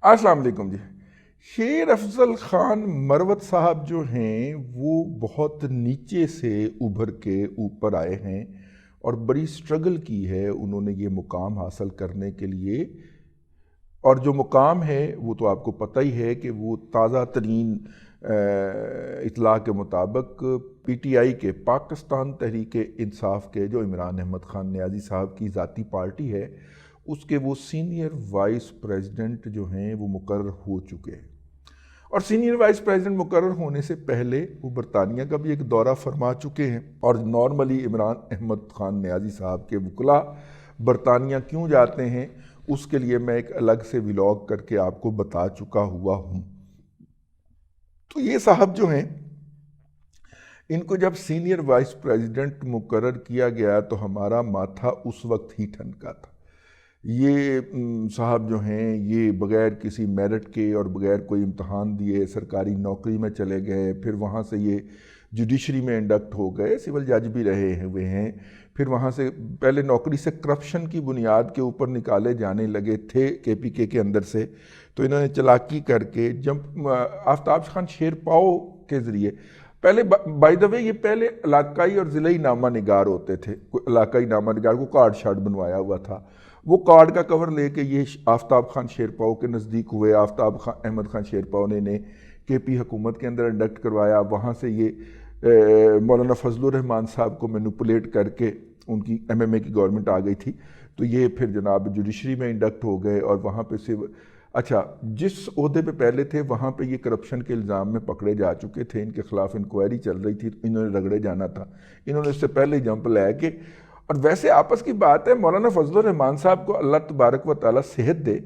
السلام علیکم جی۔ شیر افضل خان مروت صاحب جو ہیں وہ بہت نیچے سے ابھر کے اوپر آئے ہیں اور بڑی سٹرگل کی ہے انہوں نے یہ مقام حاصل کرنے کے لیے، اور جو مقام ہے وہ تو آپ کو پتہ ہی ہے کہ وہ تازہ ترین اطلاع کے مطابق پی ٹی آئی کے پاکستان تحریک انصاف کے جو عمران احمد خان نیازی صاحب کی ذاتی پارٹی ہے اس کے وہ سینئر وائس پریزیڈنٹ جو ہیں وہ مقرر ہو چکے ہیں، اور سینئر وائس پریزیڈنٹ مقرر ہونے سے پہلے وہ برطانیہ کا بھی ایک دورہ فرما چکے ہیں، اور نارملی عمران احمد خان نیازی صاحب کے وکلاء برطانیہ کیوں جاتے ہیں اس کے لیے میں ایک الگ سے ولاگ کر کے آپ کو بتا چکا ہوا ہوں۔ تو یہ صاحب جو ہیں ان کو جب سینئر وائس پریزیڈنٹ مقرر کیا گیا تو ہمارا ماتھا اس وقت ہی ٹھنکا تھا۔ یہ صاحب جو ہیں یہ بغیر کسی میرٹ کے اور بغیر کوئی امتحان دیے سرکاری نوکری میں چلے گئے، پھر وہاں سے یہ جوڈیشری میں انڈکٹ ہو گئے، سول جج بھی رہے ہوئے ہیں، پھر وہاں سے پہلے نوکری سے کرپشن کی بنیاد کے اوپر نکالے جانے لگے تھے کے پی کے اندر سے، تو انہوں نے چلاکی کر کے آفتاب خان شیرپاؤ کے ذریعے پہلے بائی دا وے یہ پہلے علاقائی اور ضلعی نامہ نگار ہوتے تھے، علاقائی نامہ نگار کو کارڈ شارڈ بنوایا ہوا تھا، وہ کارڈ کا کور لے کے یہ آفتاب خان شیرپاؤ کے نزدیک ہوئے، آفتاب احمد خان شیرپاؤ نے کے پی حکومت کے اندر انڈکٹ کروایا، وہاں سے یہ مولانا فضل الرحمان صاحب کو مینوپولیٹ کر کے ان کی ایم ایم اے کی گورنمنٹ آ گئی تھی، تو یہ پھر جناب جوڈیشری میں انڈکٹ ہو گئے، اور وہاں پہ سے جس عہدے پہ پہلے تھے وہاں پہ یہ کرپشن کے الزام میں پکڑے جا چکے تھے، ان کے خلاف انکوائری چل رہی تھی، انہوں نے رگڑے جانا تھا، انہوں نے اس سے پہلے جمپ لے کے، اور ویسے آپس کی بات ہے مولانا فضل الرحمان صاحب کو اللہ تبارک و تعالیٰ صحت دے،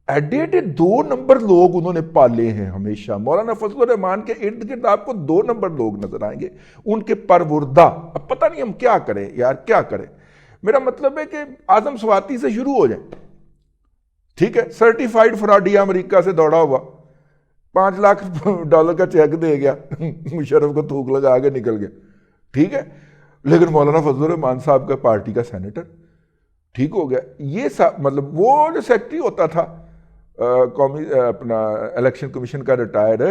ایڈیٹ 2 نمبر لوگ انہوں نے پالے ہیں ہمیشہ، مولانا فضل الرحمان کے ارد گرد آپ کو 2 نمبر لوگ نظر آئیں گے، ان کے پروردہ، اب پتہ نہیں ہم کیا کریں یار، کیا کریں، میرا مطلب ہے کہ اعظم سواتی سے شروع ہو جائیں، ٹھیک ہے، سرٹیفائیڈ فراڈیا امریکہ سے دوڑا ہوا، $5 لاکھ کا چیک دے گیا، مشرف کو تھوک لگا کے نکل گیا، ٹھیک ہے، لیکن مولانا فضل الرحمان صاحب کا پارٹی کا سینیٹر ٹھیک ہو گیا، یہ مطلب وہ جو سیکٹری ہوتا تھا قومی اپنا الیکشن کمیشن کا ریٹائر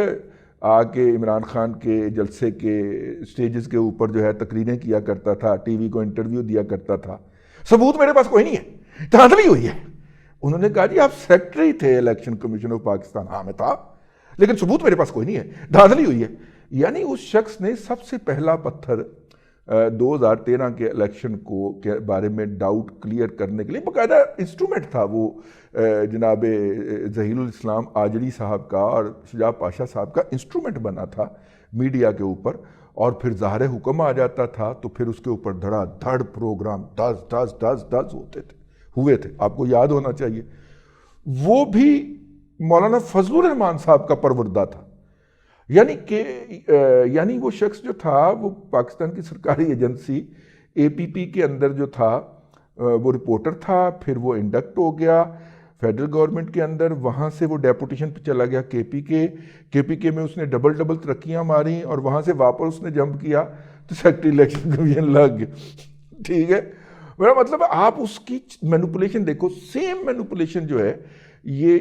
آ کے عمران خان کے جلسے کے سٹیجز کے اوپر جو ہے تقریریں کیا کرتا تھا، ٹی وی کو انٹرویو دیا کرتا تھا، ثبوت میرے پاس کوئی نہیں ہے، دھاندلی ہوئی ہے، انہوں نے کہا جی آپ سیکٹری تھے الیکشن کمیشن آف پاکستان، ہاں میں تھا، لیکن ثبوت میرے پاس کوئی نہیں ہے، دھاندلی ہوئی ہے، یعنی اس شخص نے سب سے پہلا پتھر 2013 کے الیکشن کے بارے میں ڈاؤٹ کلیئر کرنے کے لیے باقاعدہ انسٹرومنٹ تھا، وہ جناب ظہیر الاسلام آجڑی صاحب کا اور شجاع پاشا صاحب کا انسٹرومنٹ بنا تھا میڈیا کے اوپر، اور پھر ظاہر حکم آ جاتا تھا تو پھر اس کے اوپر دھڑا دھڑ پروگرام ڈز ہوئے تھے، آپ کو یاد ہونا چاہیے، وہ بھی مولانا فضل الرحمان صاحب کا پروردہ تھا، یعنی وہ شخص جو تھا وہ پاکستان کی سرکاری ایجنسی اے پی پی کے اندر جو تھا وہ رپورٹر تھا، پھر وہ انڈکٹ ہو گیا فیڈرل گورنمنٹ کے اندر، وہاں سے وہ ڈیپوٹیشن پہ چلا گیا کے پی کے میں اس نے ڈبل ترقیاں ماری، اور وہاں سے واپس اس نے جمپ کیا تو سیکٹری الیکشن کمیشن لگ گیا، ٹھیک ہے، میرا مطلب آپ اس کی مینوپولیشن دیکھو، سیم مینوپولیشن جو ہے یہ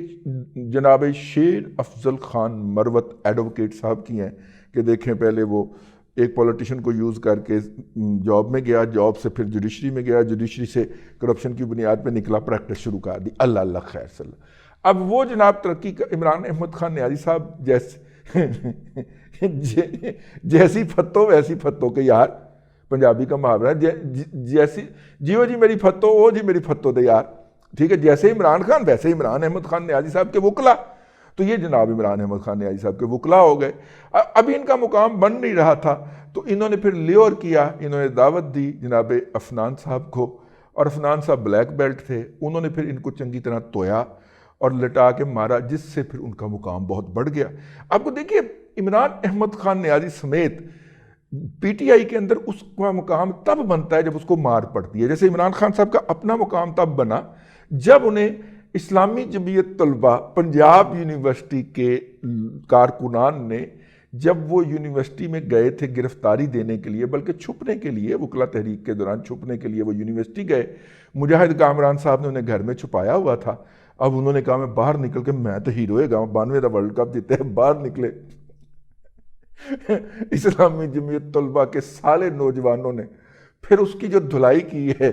جناب شیر افضل خان مروت ایڈوکیٹ صاحب کی ہیں، کہ دیکھیں پہلے وہ ایک پولیٹیشین کو یوز کر کے جاب میں گیا، جاب سے پھر جوڈیشری میں گیا، جوڈیشری سے کرپشن کی بنیاد پہ نکلا، پریکٹس شروع کر دی، اللہ خیر صلی اللہ، اب وہ جناب ترقی کا عمران احمد خان نیازی صاحب جیسی پھتو ویسی پھتو کے یار، پنجابی کا محاورہ ہے، جیسی جیو جی میری پھتو او جی میری پھتو دے یار، ٹھیک ہے، جیسے عمران خان ویسے عمران احمد خان نیازی صاحب کے وکلا، تو یہ جناب عمران احمد خان نیازی صاحب کے وکلا ہو گئے، ابھی ان کا مقام بن نہیں رہا تھا تو انہوں نے پھر لیور کیا، انہوں نے دعوت دی جناب افنان صاحب کو، اور افنان صاحب بلیک بیلٹ تھے، انہوں نے پھر ان کو چنگی طرح تویا اور لٹا کے مارا، جس سے پھر ان کا مقام بہت بڑھ گیا۔ آپ کو دیکھیے عمران احمد خان نیازی سمیت پی ٹی آئی کے اندر اس کا مقام تب بنتا ہے جب اس کو مار پڑتی ہے، جیسے عمران خان صاحب کا اپنا مقام تب بنا جب انہیں اسلامی جمعیت طلبہ پنجاب یونیورسٹی کے کارکنان نے جب وہ یونیورسٹی میں گئے تھے گرفتاری دینے کے لیے، بلکہ چھپنے کے لیے، وکلا تحریک کے دوران چھپنے کے لیے وہ یونیورسٹی گئے، مجاہد کامران صاحب نے انہیں گھر میں چھپایا ہوا تھا۔ اب انہوں نے کہا میں باہر نکل کے، میں تو ہیروئے گا، 92 ورلڈ کپ جیتے ہیں، باہر نکلے اسلامی جمعیت طلبہ کے سارے نوجوانوں نے پھر اس کی جو دھلائی کی ہے،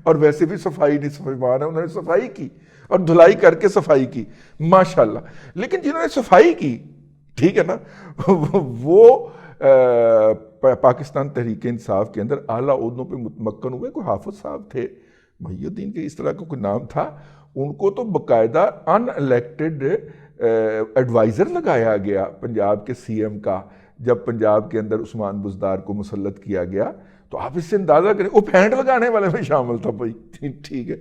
اور ویسے بھی صفائی نہیں سمجھوانا، انہوں نے صفائی کی اور دھلائی کر کے صفائی کی ماشاءاللہ۔ لیکن جنہوں نے صفائی کی، ٹھیک ہے نا، وہ پاکستان تحریک انصاف کے اندر اعلیٰ عہدوں پہ متمکن ہوئے۔ کوئی حافظ صاحب تھے، محی الدین کے اس طرح کا کوئی نام تھا، ان کو تو باقاعدہ ان الیکٹڈ ایڈوائزر لگایا گیا پنجاب کے سی ایم کا، جب پنجاب کے اندر عثمان بزدار کو مسلط کیا گیا۔ تو آپ اس سے اندازہ کریں، وہ پھینٹ لگانے والے میں شامل تھا بھائی، ٹھیک ہے۔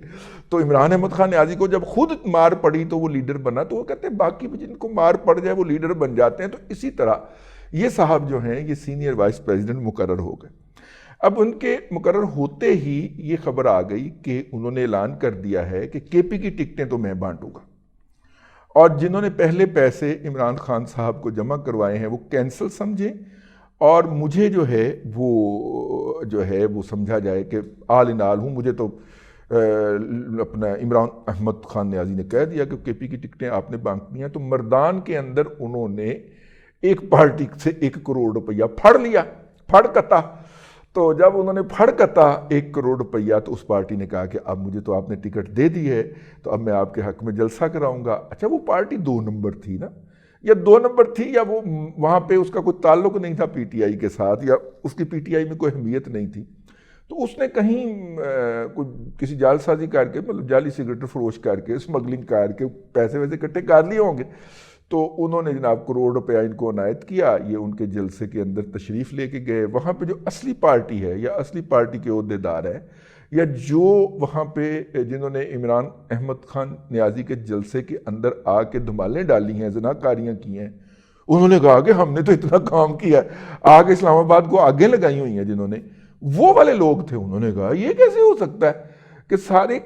تو عمران احمد خان نیازی کو جب خود مار پڑی تو وہ لیڈر بنا، تو وہ کہتے ہیں باقی بھی جن کو مار پڑ جائے وہ لیڈر بن جاتے ہیں۔ تو اسی طرح یہ صاحب جو ہیں یہ سینئر وائس پریزیڈنٹ مقرر ہو گئے۔ اب ان کے مقرر ہوتے ہی یہ خبر آ گئی کہ انہوں نے اعلان کر دیا ہے کہ کے پی کی ٹکٹیں تو میں بانٹوں گا، اور جنہوں نے پہلے پیسے عمران خان صاحب کو جمع کروائے ہیں وہ کینسل سمجھیں، اور مجھے جو ہے وہ سمجھا جائے کہ آل ان آل ہوں۔ مجھے تو اپنا عمران احمد خان نیازی نے کہہ دیا کہ کے پی کی ٹکٹیں آپ نے بانٹنی ہیں، تو مردان کے اندر انہوں نے ایک پارٹی سے 1 کروڑ روپیہ پھڑ لیا، پھڑ کتا۔ تو جب انہوں نے پھڑ کتا 1 کروڑ روپیہ، تو اس پارٹی نے کہا کہ اب مجھے تو آپ نے ٹکٹ دے دی ہے، تو اب میں آپ کے حق میں جلسہ کراؤں گا۔ اچھا، وہ پارٹی 2 نمبر تھی نا، یا 2 نمبر تھی، یا وہ وہاں پہ اس کا کوئی تعلق نہیں تھا پی ٹی آئی کے ساتھ، یا اس کی پی ٹی آئی میں کوئی اہمیت نہیں تھی۔ تو اس نے کہیں کسی جال سازی کر کے، مطلب جعلی سگریٹ فروش کر کے، اسمگلنگ کر کے پیسے ویسے اکٹھے کر لیے ہوں گے۔ تو انہوں نے جناب کروڑ روپیہ ان کو عنایت کیا، یہ ان کے جلسے کے اندر تشریف لے کے گئے۔ وہاں پہ جو اصلی پارٹی ہے، یا اصلی پارٹی کے عہدیدار ہے، یا جو وہاں پہ جنہوں نے عمران احمد خان نیازی کے جلسے کے اندر آ کے دھمالیں ڈالی ہیں، زناکاریاں کی ہیں، انہوں نے کہا کہ ہم نے تو اتنا کام کیا ہے، آگے اسلام آباد کو آگے لگائی ہوئی ہیں جنہوں نے، وہ والے لوگ تھے۔ انہوں نے کہا یہ کیسے ہو سکتا ہے کہ سارے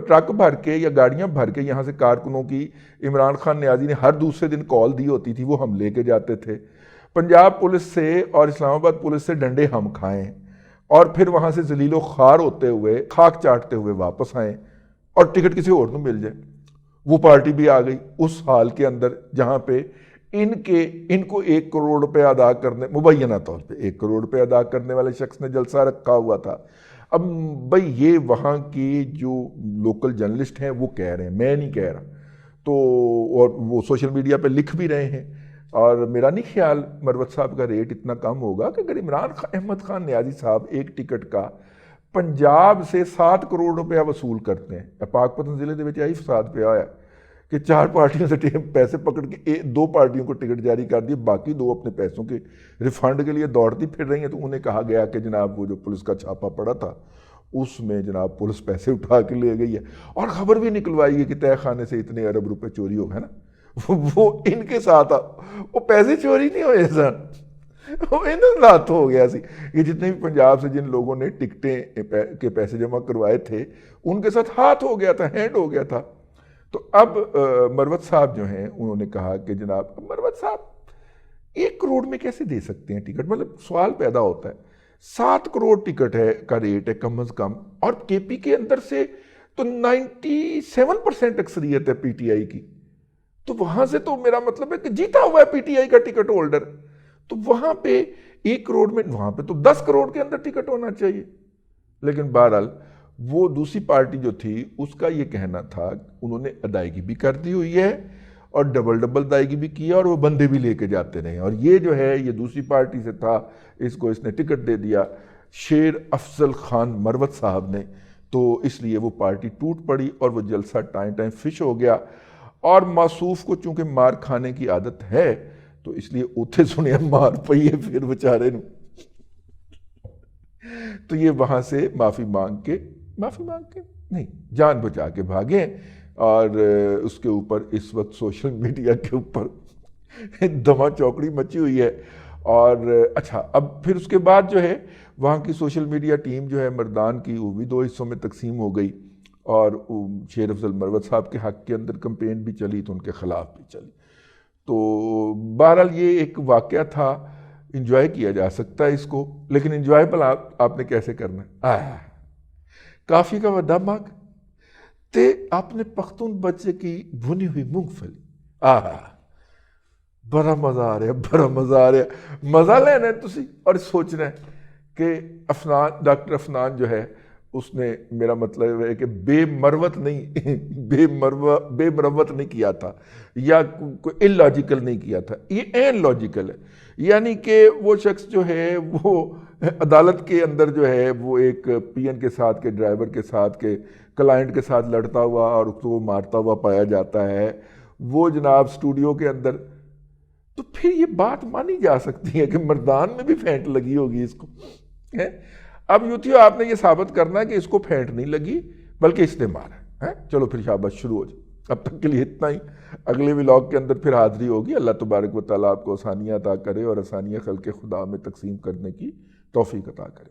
ٹرک بھر کے یا گاڑیاں بھر کے یہاں سے کارکنوں کی عمران خان نیازی نے ہر دوسرے دن کال دی ہوتی تھی، وہ ہم لے کے جاتے تھے، پنجاب پولیس سے اور اسلام آباد پولیس سے ڈنڈے ہم کھائیں، اور پھر وہاں سے ذلیل و خوار ہوتے ہوئے، خاک چاٹتے ہوئے واپس آئیں، اور ٹکٹ کسی اور کو مل جائے۔ وہ پارٹی بھی آ گئی اس حال کے اندر جہاں پہ ان کو 1 کروڑ روپے ادا کرنے، مبینہ طور پہ 1 کروڑ روپے ادا کرنے والے شخص نے جلسہ رکھا ہوا تھا۔ اب بھئی یہ وہاں کی جو لوکل جرنلسٹ ہیں وہ کہہ رہے ہیں، میں نہیں کہہ رہا، تو اور وہ سوشل میڈیا پہ لکھ بھی رہے ہیں، اور میرا نہیں خیال مروت صاحب کا ریٹ اتنا کم ہوگا کہ اگر عمران احمد خان نیازی صاحب ایک ٹکٹ کا پنجاب سے 7 کروڑ روپیہ وصول کرتے ہیں۔ پاک پتن ضلع دے وچ آئی فساد پہ آیا کہ 4 پارٹیوں سے پیسے پکڑ کے 2 پارٹیوں کو ٹکٹ جاری کر دیے، باقی 2 اپنے پیسوں کے ریفنڈ کے لیے دوڑتی پھر رہی ہیں۔ تو انہیں کہا گیا کہ جناب وہ جو پولیس کا چھاپا پڑا تھا اس میں جناب پولیس پیسے اٹھا کے لے گئی ہے، اور خبر بھی نکلوائی ہے کہ تہہ خانے سے اتنے ارب روپے چوری ہو گئے نا۔ وہ ان کے ساتھ وہ پیسے چوری نہیں ہوئے سن، وہ انہوں رات ہو گیا سی۔ یہ جتنے بھی پنجاب سے جن لوگوں نے ٹکٹیں کے پیسے جمع کروائے تھے ان کے ساتھ ہاتھ ہو گیا تھا، ہینڈ ہو گیا تھا۔ تو اب مروت صاحب جو ہیں انہوں نے کہا کہ جناب مروت صاحب 1 کروڑ میں کیسے دے سکتے ہیں ٹکٹ؟ مطلب سوال پیدا ہوتا ہے، 7 کروڑ ٹکٹ ہے کا ریٹ ہے کم از کم، اور کے پی کے اندر سے تو 97% اکثریت ہے پی ٹی آئی کی، تو وہاں سے تو میرا مطلب ہے کہ جیتا ہوا ہے پی ٹی آئی کا ٹکٹ ہولڈر، تو وہاں پہ 1 کروڑ میں، وہاں پہ تو 10 کروڑ کے اندر ٹکٹ ہونا چاہیے۔ لیکن بہرحال وہ دوسری پارٹی جو تھی اس کا یہ کہنا تھا انہوں نے ادائیگی بھی کر دی ہوئی ہے اور ڈبل ادائیگی بھی کی ہے، اور وہ بندے بھی لے کے جاتے رہے، اور یہ جو ہے یہ دوسری پارٹی سے تھا، اس کو اس نے ٹکٹ دے دیا شیر افضل خان مروت صاحب نے، تو اس لیے وہ پارٹی ٹوٹ پڑی اور وہ جلسہ ٹائم فش ہو گیا۔ اور معصوف کو چونکہ مار کھانے کی عادت ہے تو اس لیے اوتھے سنیا مار پئی ہے پھر بیچارے نو، تو یہ وہاں سے معافی مانگ کے نہیں، جان بچا کے بھاگے، اور اس کے اوپر اس وقت سوشل میڈیا کے اوپر دھما چوکڑی مچی ہوئی ہے۔ اور اچھا، اب پھر اس کے بعد جو ہے وہاں کی سوشل میڈیا ٹیم جو ہے مردان کی، وہ بھی 2 حصوں میں تقسیم ہو گئی، اور شیر افضل مروت صاحب کے حق کے اندر کمپین بھی چلی تو ان کے خلاف بھی چلی۔ تو بہرحال یہ ایک واقعہ تھا، انجوائے کیا جا سکتا ہے اس کو، لیکن انجوائے آپ نے کیسے کرنا ہے؟ کافی کا وڈا مگ تے آپ نے پختون بچے کی بھنی ہوئی مونگ پھلی، بڑا مزہ آ رہا ہے، بڑا مزہ آ رہا ہے، مزہ لینا ہے تسی اور سوچنا ہے کہ ڈاکٹر افنان جو ہے اس نے، میرا مطلب ہے کہ بے مروت نہیں بے مروت نہیں کیا تھا، یا کوئی اللاجیکل نہیں کیا تھا، یہ این لاجیکل ہے. یعنی کہ وہ شخص جو ہے وہ عدالت کے اندر جو ہے وہ ایک پی این کے ساتھ کے ڈرائیور کے ساتھ کے کلائنٹ کے ساتھ لڑتا ہوا اور اس کو مارتا ہوا پایا جاتا ہے، وہ جناب اسٹوڈیو کے اندر. تو پھر یہ بات مانی جا سکتی ہے کہ مردان میں بھی پھینٹ لگی ہوگی اس کو. اب یوتھیو آپ نے یہ ثابت کرنا ہے کہ اس کو پھینٹ نہیں لگی بلکہ اس نے مارا ہے. چلو پھر شاباش، شروع ہو جائے. اب تک کے لیے اتنا ہی. اگلے ولاگ کے اندر پھر حاضری ہوگی. اللہ تبارک و تعالیٰ آپ کو آسانیاں عطا کرے اور آسانیاں خلق خدا میں تقسیم کرنے کی توفیق عطا کرے.